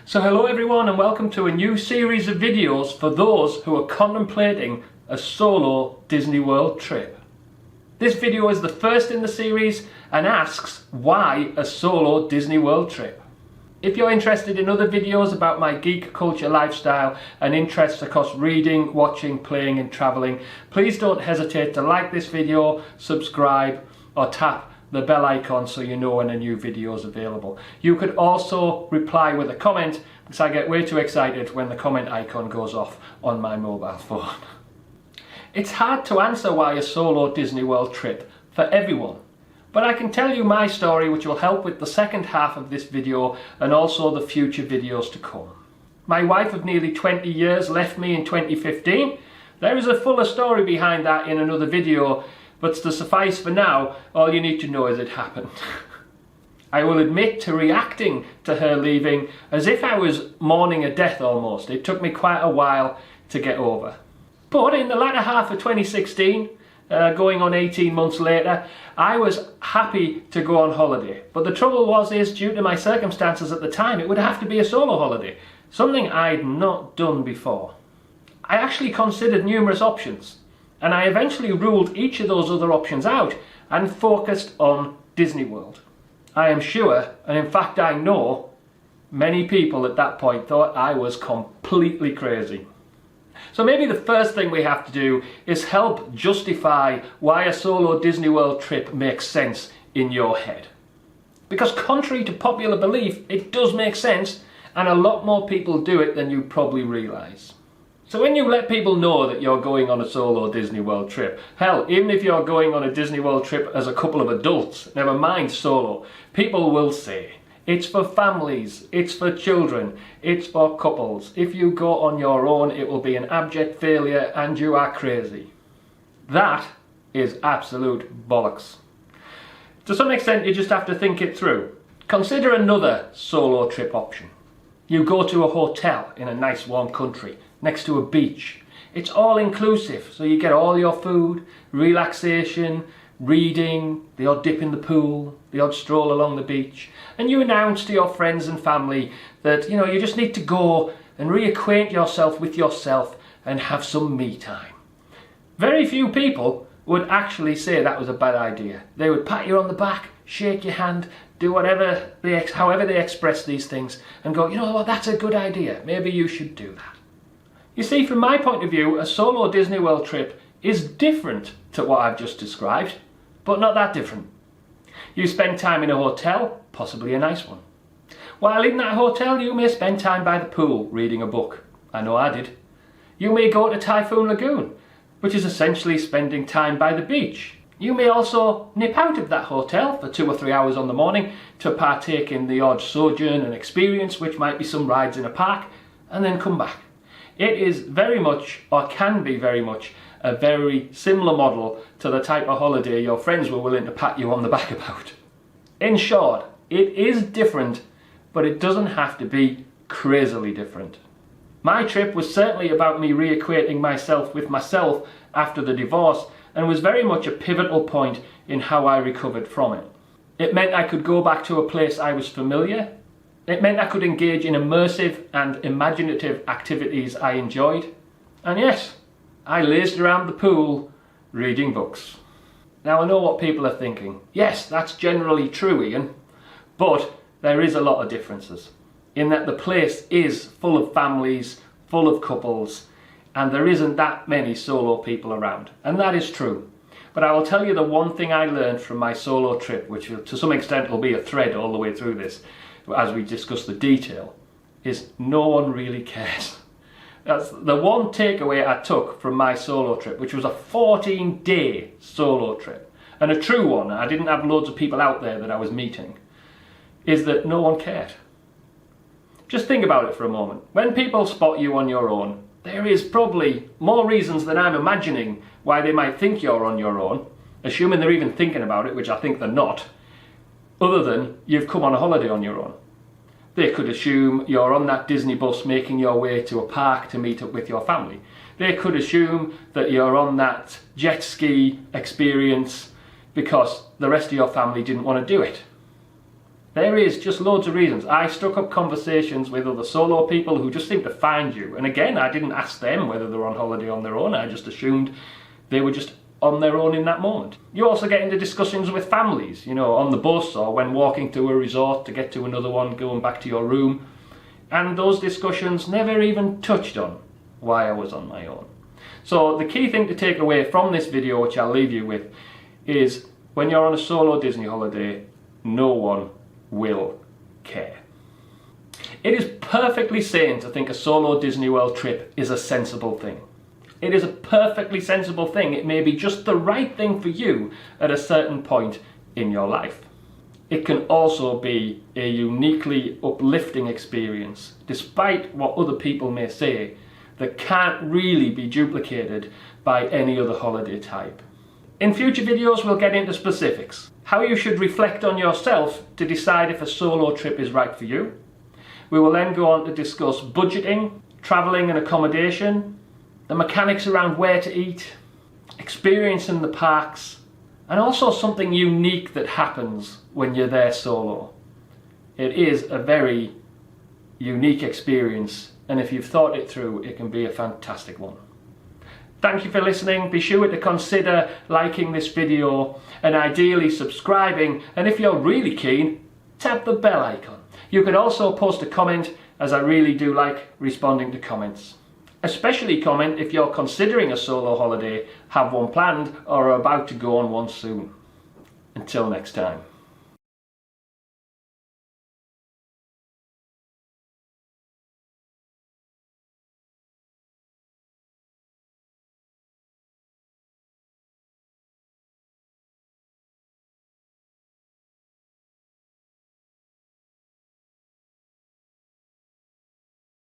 So hello everyone and welcome to a new series of videos for those who are contemplating a solo Disney World trip. This video is the first in the series and asks why a solo Disney World trip. If you're interested in other videos about my geek culture lifestyle and interests across reading, watching, playing and travelling, please don't hesitate to like this video, subscribe or tap the bell icon so you know when a new video is available. You could also reply with a comment because I get way too excited when the comment icon goes off on my mobile phone. It's hard to answer why a solo Disney World trip for everyone, but I can tell you my story which will help with the second half of this video and also the future videos to come. My wife of nearly 20 years left me in 2015. There is a fuller story behind that in another video, but to suffice for now, all you need to know is it happened. I will admit to reacting to her leaving as if I was mourning a death almost. It took me quite a while to get over. But in the latter half of 2016, going on 18 months later, I was happy to go on holiday. But the trouble is due to my circumstances at the time, it would have to be a solo holiday, something I'd not done before. I actually considered numerous options, and I eventually ruled each of those other options out and focused on Disney World. I am sure, and in fact I know, many people at that point thought I was completely crazy. So maybe the first thing we have to do is help justify why a solo Disney World trip makes sense in your head. Because contrary to popular belief, it does make sense, and a lot more people do it than you probably realise. So when you let people know that you're going on a solo Disney World trip, hell, even if you're going on a Disney World trip as a couple of adults, never mind solo, people will say, it's for families, it's for children, it's for couples. If you go on your own, it will be an abject failure and you are crazy. That is absolute bollocks. To some extent, you just have to think it through. Consider another solo trip option. You go to a hotel in a nice warm country, next to a beach. It's all inclusive, so you get all your food, relaxation, reading, the odd dip in the pool, the odd stroll along the beach, and you announce to your friends and family that you just need to go and reacquaint yourself with yourself and have some me time. Very few people would actually say that was a bad idea. They would pat you on the back, shake your hand, do however they express these things and go, you know what, that's a good idea, maybe you should do that. You see, from my point of view, a solo Disney World trip is different to what I've just described, but not that different. You spend time in a hotel, possibly a nice one. While in that hotel, you may spend time by the pool reading a book. I know I did. You may go to Typhoon Lagoon, which is essentially spending time by the beach. You may also nip out of that hotel for 2 or 3 hours on the morning to partake in the odd sojourn and experience, which might be some rides in a park, and then come back. It is very much, or can be very much, a very similar model to the type of holiday your friends were willing to pat you on the back about. In short, it is different, but it doesn't have to be crazily different. My trip was certainly about me reacquainting myself with myself after the divorce and was very much a pivotal point in how I recovered from it. It meant I could go back to a place I was familiar. It meant I could engage in immersive and imaginative activities I enjoyed. And yes, I lazed around the pool reading books. Now I know what people are thinking. Yes, that's generally true, Ian, but there is a lot of differences in that the place is full of families, full of couples, and there isn't that many solo people around. And that is true. But I will tell you the one thing I learned from my solo trip, which to some extent will be a thread all the way through this, as we discuss the detail, is no one really cares. That's the one takeaway I took from my solo trip, which was a 14-day solo trip, and a true one. I didn't have loads of people out there that I was meeting, is that no one cared. Just think about it for a moment. When people spot you on your own, there is probably more reasons than I'm imagining why they might think you're on your own, assuming they're even thinking about it, which I think they're not, other than you've come on a holiday on your own. They could assume you're on that Disney bus making your way to a park to meet up with your family. They could assume that you're on that jet ski experience because the rest of your family didn't want to do it. There is just loads of reasons. I struck up conversations with other solo people who just seem to find you. And again, I didn't ask them whether they're on holiday on their own. I just assumed they were just on their own in that moment. You also get into discussions with families, you know, on the bus or when walking to a resort to get to another one, going back to your room. And those discussions never even touched on why I was on my own. So the key thing to take away from this video, which I'll leave you with, is when you're on a solo Disney holiday, no one will care. It is perfectly sane to think a solo Disney World trip is a sensible thing. It is a perfectly sensible thing. It may be just the right thing for you at a certain point in your life. It can also be a uniquely uplifting experience, despite what other people may say, that can't really be duplicated by any other holiday type. In future videos we'll get into specifics, how you should reflect on yourself to decide if a solo trip is right for you. We will then go on to discuss budgeting, travelling and accommodation, the mechanics around where to eat, experiencing the parks, and also something unique that happens when you're there solo. It is a very unique experience, and if you've thought it through, it can be a fantastic one. Thank you for listening. Be sure to consider liking this video and ideally subscribing, and if you're really keen, tap the bell icon. You can also post a comment, as I really do like responding to comments. Especially comment if you're considering a solo holiday, have one planned, or are about to go on one soon. Until next time.